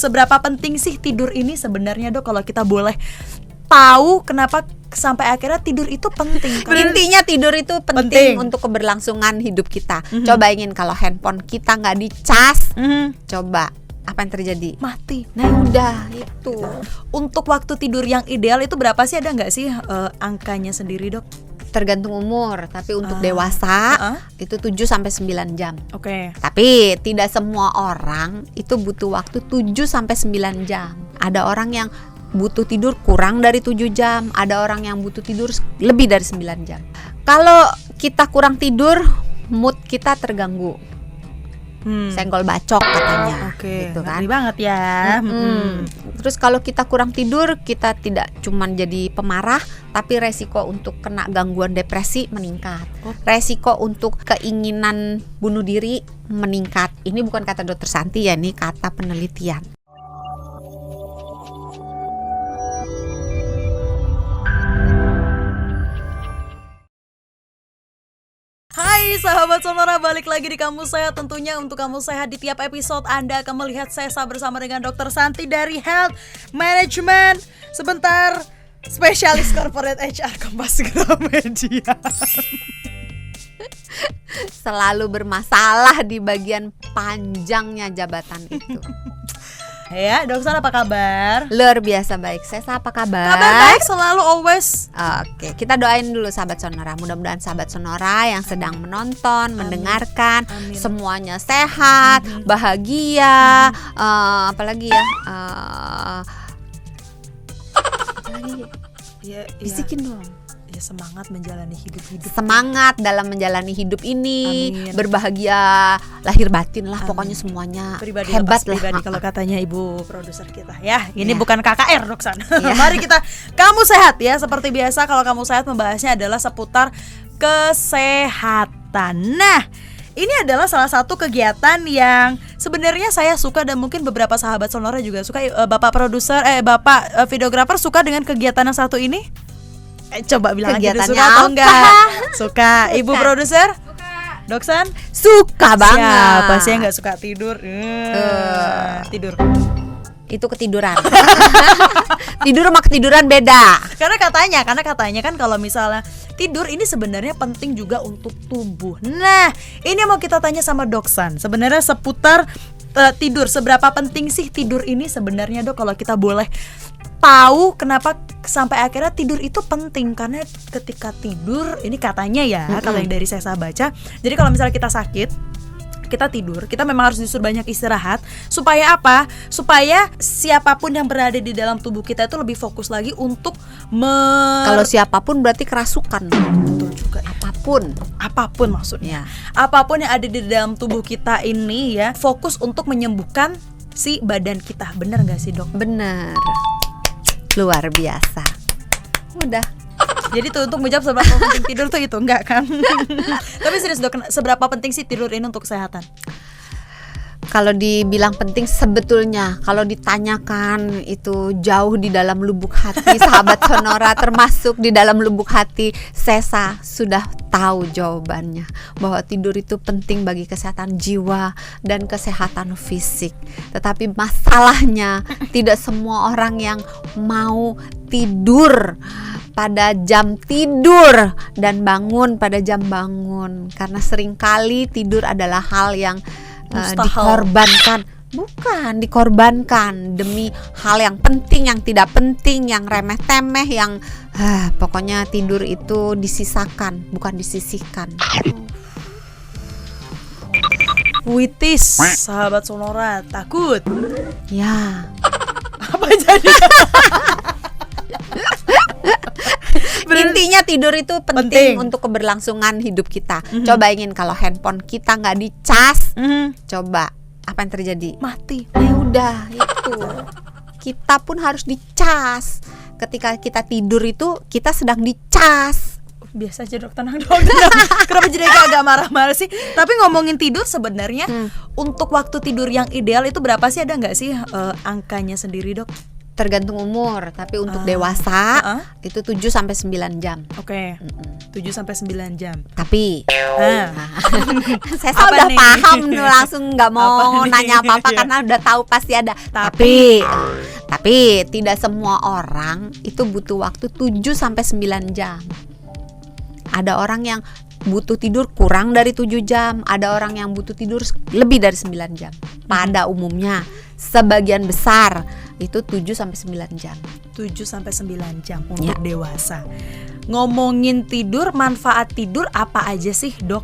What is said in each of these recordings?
seberapa penting sih tidur ini sebenarnya dok? Kalau kita boleh tahu kenapa sampai akhirnya tidur itu penting? Intinya tidur itu penting untuk keberlangsungan hidup kita. Coba ingin kalau handphone kita nggak dicas, coba apa yang terjadi? Mati. Nah udah itu. Untuk waktu tidur yang ideal itu berapa sih, ada nggak sih angkanya sendiri dok? Tergantung umur, tapi untuk dewasa itu 7-9 jam. Oke. Tapi tidak semua orang itu butuh waktu 7-9 jam. Ada orang yang butuh tidur kurang dari 7 jam, ada orang yang butuh tidur lebih dari 9 jam. Kalau kita kurang tidur, mood kita terganggu. Senggol bacok katanya. Oke, gitu kan. ngeri banget ya. Terus kalau kita kurang tidur, kita tidak cuman jadi pemarah, tapi resiko untuk kena gangguan depresi meningkat. Resiko untuk keinginan bunuh diri meningkat. Ini bukan kata dokter Santi ya, ini kata penelitian. Hai sahabat Sonora, balik lagi di Kamu Sehat. Tentunya untuk Kamu Sehat di tiap episode Anda akan melihat Sesa bersama dengan Dr. Santi dari Health Management. Sebentar, spesialis corporate HR Kompas Gramedia. Selalu bermasalah di bagian panjangnya jabatan itu. Ya, Dokter apa kabar? Luar biasa baik. Sesa apa kabar? Kabar baik selalu, always. Oke, kita doain dulu sahabat Sonora. Mudah-mudahan sahabat Sonora yang sedang menonton, mendengarkan, semuanya sehat, bahagia, apalagi ya, apalagi bisikin dong. Ya, semangat menjalani hidup-hidup. Semangat dalam menjalani hidup ini. Berbahagia lahir batin lah. Pokoknya semuanya pribadi hebat lah. Pribadi kalau katanya ibu produser kita ya. Ini bukan KKR Doksan. Mari kita Kamu Sehat ya. Seperti biasa kalau Kamu Sehat membahasnya adalah seputar kesehatan. Nah, ini adalah salah satu kegiatan yang sebenarnya saya suka dan mungkin beberapa sahabat Sonora juga suka. Bapak produser, Bapak videografer suka dengan kegiatan yang satu ini? Coba bilang aja suka atau enggak? Suka. Ibu produser? Suka. Doksan? Suka banget. Siapa sih yang nggak suka tidur? Tidur. Itu ketiduran. Tidur sama ketiduran beda. Karena katanya kan kalau misalnya tidur ini sebenarnya penting juga untuk tubuh. Nah, ini mau kita tanya sama Doksan. Sebenarnya seputar tidur. Seberapa penting sih tidur ini sebenarnya dok? Kalau kita boleh tahu kenapa sampai akhirnya tidur itu penting, karena ketika tidur ini katanya ya, kalau yang dari saya baca, jadi kalau misalnya kita sakit, kita tidur, kita memang harus disuruh banyak istirahat. Supaya apa? Supaya siapapun yang berada di dalam tubuh kita itu lebih fokus lagi untuk Kalau siapapun berarti kerasukan. Betul juga. Apapun maksudnya. Apapun yang ada di dalam tubuh kita ini ya, fokus untuk menyembuhkan si badan kita. Benar gak sih dok? Benar. Luar biasa. Udah. Jadi tuh untuk menjawab seberapa penting tidur tuh itu enggak kan? Tapi serius dok, seberapa penting sih tidur ini untuk kesehatan? Kalau dibilang penting sebetulnya, kalau ditanyakan itu jauh di dalam lubuk hati sahabat Sonora, termasuk di dalam lubuk hati Sesa sudah tahu jawabannya, bahwa tidur itu penting bagi kesehatan jiwa dan kesehatan fisik. Tetapi masalahnya tidak semua orang yang mau tidur pada jam tidur dan bangun pada jam bangun, karena seringkali tidur adalah hal yang dikorbankan demi hal yang penting, yang tidak penting, yang remeh-temeh, yang pokoknya tidur itu disisakan, bukan disisihkan. Witis, sahabat Sonora, takut? Ya. Apa jadi? Intinya tidur itu penting untuk keberlangsungan hidup kita. Coba ingin kalau handphone kita nggak dicas, coba apa yang terjadi? Mati. Ya udah itu. Kita pun harus dicas. Ketika kita tidur itu kita sedang dicas. Biasa aja dok, tenang dok. Kenapa jadi agak marah-marah sih? Tapi ngomongin tidur sebenarnya untuk waktu tidur yang ideal itu berapa sih, ada nggak sih angkanya sendiri dok? tergantung umur, tapi untuk dewasa itu 7 sampai 9 jam. Oke. 7 sampai 9 jam. Tapi Nah, saya Apa udah nih? paham nih, langsung nggak mau Apa nih? nanya apa-apa Iya. karena udah tahu pasti ada. Tapi tidak semua orang itu butuh waktu 7 sampai 9 jam. Ada orang yang butuh tidur kurang dari 7 jam, ada orang yang butuh tidur lebih dari 9 jam. Pada umumnya sebagian besar itu 7 sampai 9 jam. 7 sampai 9 jam untuk dewasa. Ngomongin tidur, manfaat tidur apa aja sih, Dok?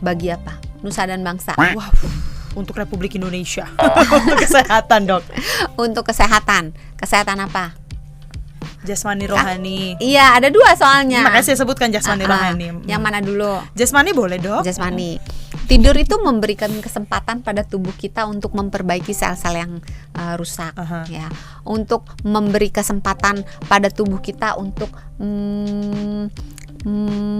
Bagi apa? Nusa dan bangsa. Wah, untuk Republik Indonesia. Untuk kesehatan, Dok. Untuk kesehatan. Kesehatan apa? Jasmani rohani. Iya, ada 2 soalnya. Makanya saya sebutkan jasmani rohani. Yang mana dulu? Jasmani boleh, Dok? Jasmani. Tidur itu memberikan kesempatan pada tubuh kita untuk memperbaiki sel-sel yang rusak, ya. Untuk memberi kesempatan pada tubuh kita untuk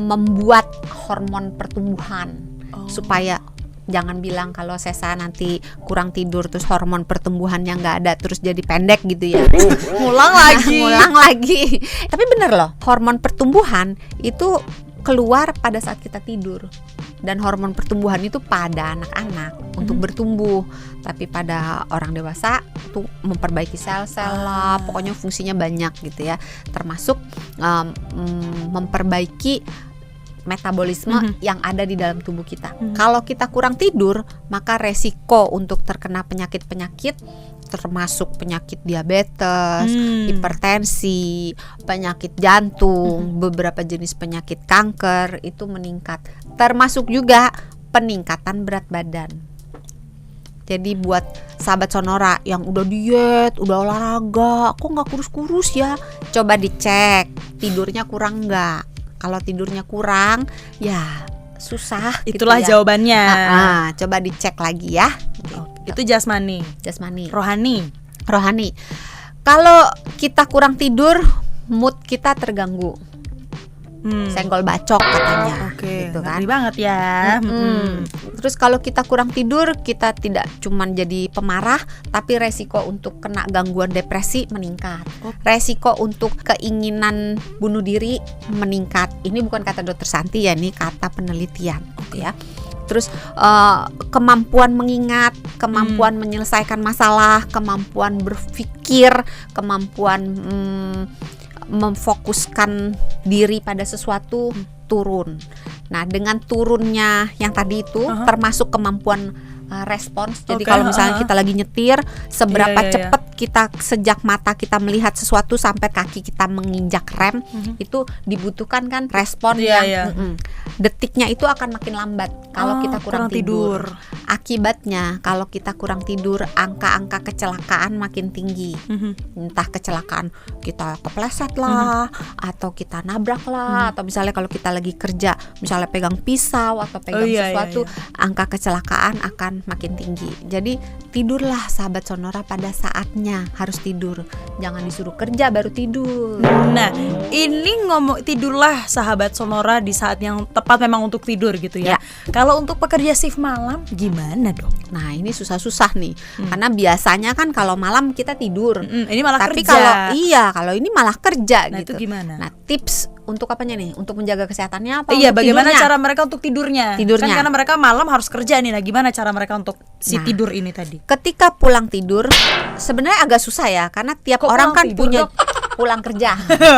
membuat hormon pertumbuhan supaya jangan bilang kalau Sesa nanti kurang tidur terus hormon pertumbuhannya nggak ada terus jadi pendek gitu ya. Ngulang lagi. Ngulang lagi. Tapi bener loh, hormon pertumbuhan itu keluar pada saat kita tidur. Dan hormon pertumbuhan itu pada anak-anak untuk bertumbuh, tapi pada orang dewasa itu memperbaiki sel-sel lah, pokoknya fungsinya banyak gitu ya, termasuk memperbaiki metabolisme yang ada di dalam tubuh kita. Kalau kita kurang tidur, maka resiko untuk terkena penyakit-penyakit termasuk penyakit diabetes, hipertensi, penyakit jantung, beberapa jenis penyakit kanker itu meningkat. Termasuk juga peningkatan berat badan. Jadi buat sahabat Sonora yang udah diet, udah olahraga, kok nggak kurus-kurus ya? Coba dicek tidurnya kurang nggak. Kalau tidurnya kurang, ya susah. Itulah gitu ya. jawabannya. Coba dicek lagi ya. Itu jasmani. Jasmani. Rohani. Kalau kita kurang tidur, mood kita terganggu. Senggol bacok katanya. Oke, gitu kan. ngeri banget ya. Terus kalau kita kurang tidur, kita tidak cuman jadi pemarah, tapi resiko untuk kena gangguan depresi meningkat. Resiko untuk keinginan bunuh diri meningkat. Ini bukan kata Dokter Santi ya, ini kata penelitian, ya. Terus kemampuan mengingat, kemampuan menyelesaikan masalah, kemampuan berpikir, kemampuan memfokuskan diri pada sesuatu turun. Nah, dengan turunnya yang tadi itu termasuk kemampuan respons. Jadi kalau misalnya kita lagi nyetir, seberapa cepat kita sejak mata kita melihat sesuatu sampai kaki kita menginjak rem, itu dibutuhkan kan respon yang detiknya itu akan makin lambat kalau kita kurang tidur. Akibatnya kalau kita kurang tidur, angka-angka kecelakaan makin tinggi. Entah kecelakaan kita kepleset lah, atau kita nabrak lah, atau misalnya kalau kita lagi kerja, misalnya pegang pisau atau pegang sesuatu, angka kecelakaan akan makin tinggi. Jadi tidurlah sahabat Sonora pada saatnya, harus tidur. Jangan disuruh kerja baru tidur. Nah, ini ngomong tidurlah sahabat Sonora di saat yang tepat memang untuk tidur gitu ya. Kalau untuk pekerja shift malam gimana, Dok? Nah, ini susah-susah nih. Karena biasanya kan kalau malam kita tidur. Ini malah Tapi kerja. kalau ini malah kerja Nah, gitu. itu gimana? Nah, tips untuk apanya nih? Untuk menjaga kesehatannya apa? Iya, untuk bagaimana tidurnya? cara mereka untuk tidurnya? Tidurnya. Kan karena mereka malam harus kerja nih. Nah, gimana cara mereka untuk tidur ini tadi? Ketika pulang tidur sebenarnya agak susah ya, karena tiap Kok orang pulang kan tidur, punya Dok? pulang kerja.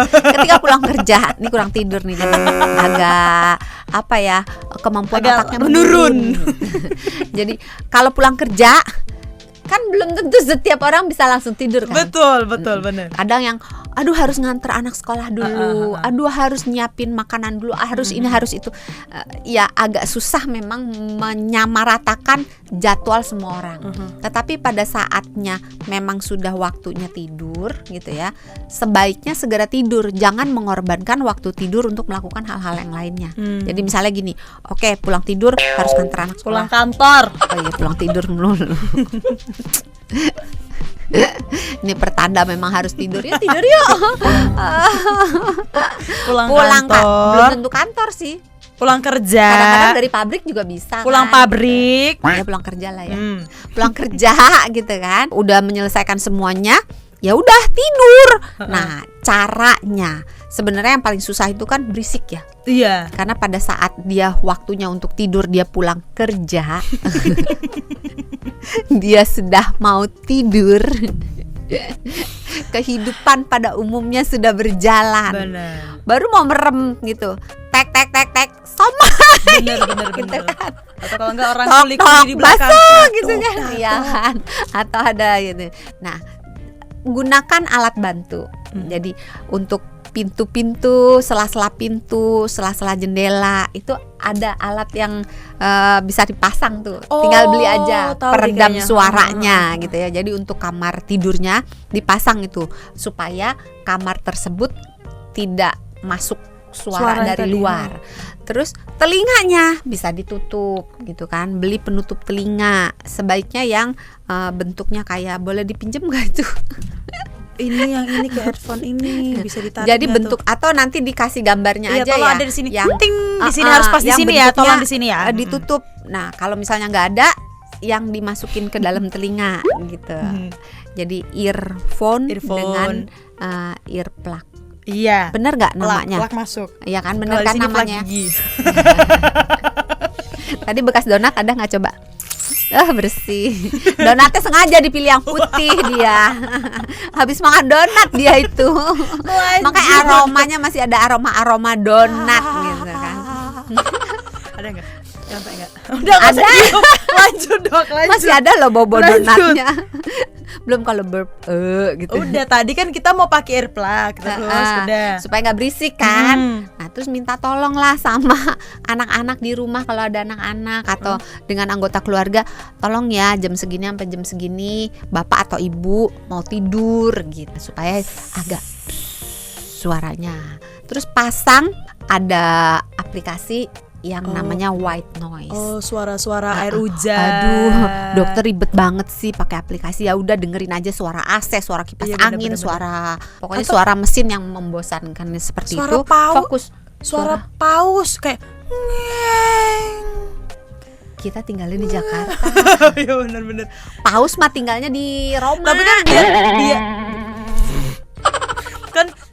Ketika pulang kerja, ini kurang tidur nih, jadi agak apa ya, kemampuan Agak otaknya menurun. Jadi kalau pulang kerja kan belum tentu setiap orang bisa langsung tidur kan. Betul, benar. Kadang yang aduh harus nganter anak sekolah dulu, aduh harus nyiapin makanan dulu, harus ini harus itu. Ya agak susah memang menyamaratakan jadwal semua orang. Tetapi pada saatnya memang sudah waktunya tidur gitu ya, sebaiknya segera tidur. Jangan mengorbankan waktu tidur untuk melakukan hal-hal yang lainnya. Jadi misalnya gini, oke, pulang tidur harus nganter anak sekolah. Pulang kantor. Oh iya, pulang tidur melulu. Ini pertanda memang harus tidur ya, tidur yuk. Pulang kantor. Belum tentu kantor sih. Pulang kerja. Kadang-kadang dari pabrik juga bisa. Pulang kan? pabrik. Ya pulang kerja lah ya. Pulang kerja gitu kan. Udah menyelesaikan semuanya. ya udah tidur. Nah, caranya sebenarnya yang paling susah itu kan berisik ya. Iya. Karena pada saat dia waktunya untuk tidur, dia pulang kerja, dia sudah mau tidur. Kehidupan pada umumnya sudah berjalan. Benar. Baru mau merem gitu. Tek tek tek tek sama. Benar. kan. Atau kalau enggak orang Tok, kuli-kuli tok, di belakang. basah gitu Tok, kan. tok, Iya kan. Atau ada gitu. Nah, gunakan alat bantu. Jadi untuk pintu-pintu, sela-sela pintu, sela-sela jendela itu ada alat yang bisa dipasang tuh. Tinggal beli aja tahu peredam deh kayaknya. suaranya gitu ya. Jadi untuk kamar tidurnya dipasang itu supaya kamar tersebut tidak masuk suara Suara dari tadi. luar. Terus telinganya bisa ditutup gitu kan. Beli penutup telinga. Sebaiknya yang bentuknya kayak, boleh dipinjem gak itu? Ini yang ini kayak headphone ini bisa ditarik. Jadi nggak bentuk atau nanti dikasih gambarnya Iya, aja tolong ya. ada di sini. Yang Ting, di sini harus pas di yang sini ya, bentuknya, tolong di sini ya. Ditutup. Nah, kalau misalnya nggak ada, yang dimasukin ke dalam telinga gitu. Jadi earphone dengan earplug. Iya. Bener nggak namanya? Plak masuk. Iya kan, bener Kalau di kan sini plak namanya. gigi. Tadi bekas donat ada nggak coba? Bersih. Donatnya sengaja dipilih yang putih dia. Habis makan donat dia itu. Makanya aromanya masih ada aroma donat gitu kan. Ada nggak? Sampai nggak? Udah Ada. Lanjut dok, lanjut. Masih ada loh bobo Lanjut. donatnya. Belum kalau burp gitu. Udah tadi kan kita mau pakai earplug terus udah. Supaya nggak berisik kan. Nah, terus minta tolong lah sama anak-anak di rumah kalau ada anak-anak atau dengan anggota keluarga, tolong ya jam segini sampai jam segini bapak atau ibu mau tidur gitu supaya agak suaranya. Terus pasang ada aplikasi yang namanya white noise. Oh, suara-suara air hujan. Aduh, dokter ribet banget sih pakai aplikasi. Ya udah dengerin aja suara AC, suara kipas Iya, angin, bener-bener. suara pokoknya Atau suara mesin yang membosankan seperti suara itu. paus. Fokus. Suara paus kayak ngeng. Kita tinggalnya di Jakarta. Iya benar-benar. Paus mah tinggalnya di Roma. Tapi kan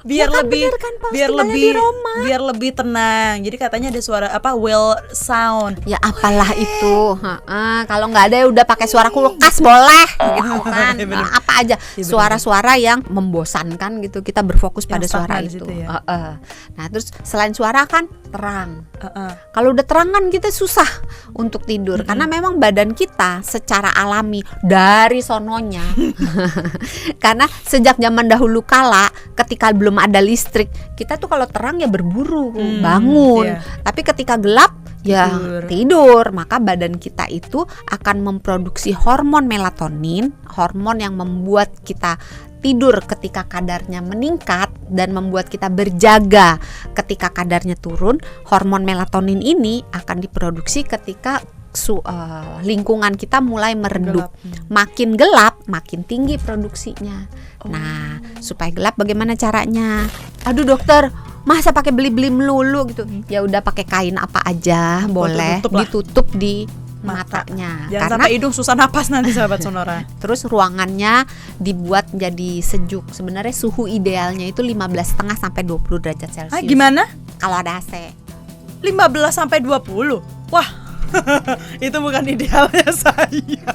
biar Ya kan lebih bener kan, paus biar tinggalnya lebih di Roma. biar lebih tenang. Jadi katanya ada suara apa whale sound. Ya apalah itu. Kalau nggak ada ya udah pakai suara kulkas boleh gitu kan. Iya, bener. Apa aja Iya, suara-suara yang membosankan gitu. Kita berfokus pada Yang suara stagnan di itu. situ ya. Nah, terus selain suara kan terang. Heeh. Kalau udah terang kan kita susah untuk tidur karena memang badan kita secara alami dari sononya. Karena sejak zaman dahulu kala ketika belum ada listrik, kita tuh kalau terang ya berburu bangun. iya. Tapi ketika gelap ya tidur. Maka badan kita itu akan memproduksi hormon melatonin, hormon yang membuat kita tidur ketika kadarnya meningkat dan membuat kita berjaga ketika kadarnya turun. Hormon melatonin ini akan diproduksi ketika lingkungan kita mulai meredup. Makin gelap, makin tinggi produksinya. Nah, supaya gelap bagaimana caranya? Aduh dokter, masa pakai beli-beli melulu gitu? Ya udah pakai kain apa aja boleh, tutup lah. ditutup di matanya. Jangan Karena sampai hidung susah napas nanti sahabat Sonora. terus ruangannya dibuat jadi sejuk. Sebenarnya suhu idealnya itu 15,5 sampai 20 derajat Celcius. Gimana? Kalau ada AC. 15 sampai 20. Wah. Itu bukan idealnya saya.